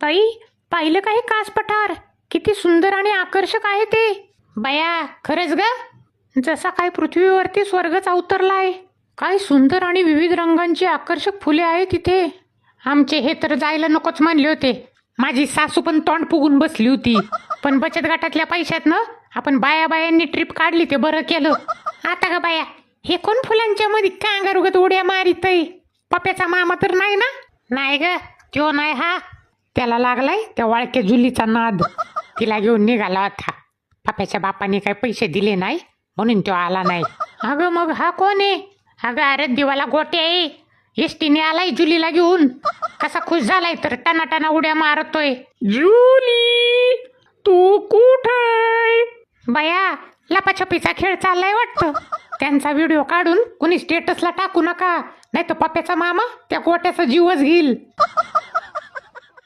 ताई, पाहिलं का हे कास पठार? किती सुंदर आणि आकर्षक आहे ते. बया, खरंच ग, जसा काय पृथ्वीवरती स्वर्गच अवतरलाय. काय सुंदर आणि विविध रंगांची आकर्षक फुले आहेत तिथे. आमचे हे तर जायला नकोच म्हणले होते. माझी सासू पण तोंड फुगून बसली होती. पण बचत गटातल्या पैशात ना आपण बाया बायांनी ट्रिप काढली ते बरं केलं. आता का बाया, हे कोण फुलांच्या मध्ये कांगारुगत उड्या मारितय? पप्याचा मामा तर नाही ना? नाही ग, तो नाही हा. त्याला लागलाय त्या वाळक्या जुलीचा नाद. तिला घेऊन निघाला होता. पप्याच्या बापाने काही पैसे दिले नाही म्हणून तो आला नाही. अगं मग हा कोण आहे? अगं अरे दिवाला गोटे आहे. एसटीने आलाय जुलीला घेऊन. कसा खुश झालाय तर टनाटना उड्या मारतोय. जुली, तू कुठे? बया, लपाछपीचा खेळ चाललाय वाटतं. त्यांचा व्हिडिओ काढून कुणी स्टेटसला टाकू नका, नाही तर पप्याचा मामा त्या गोट्याचा जीवच घेईल.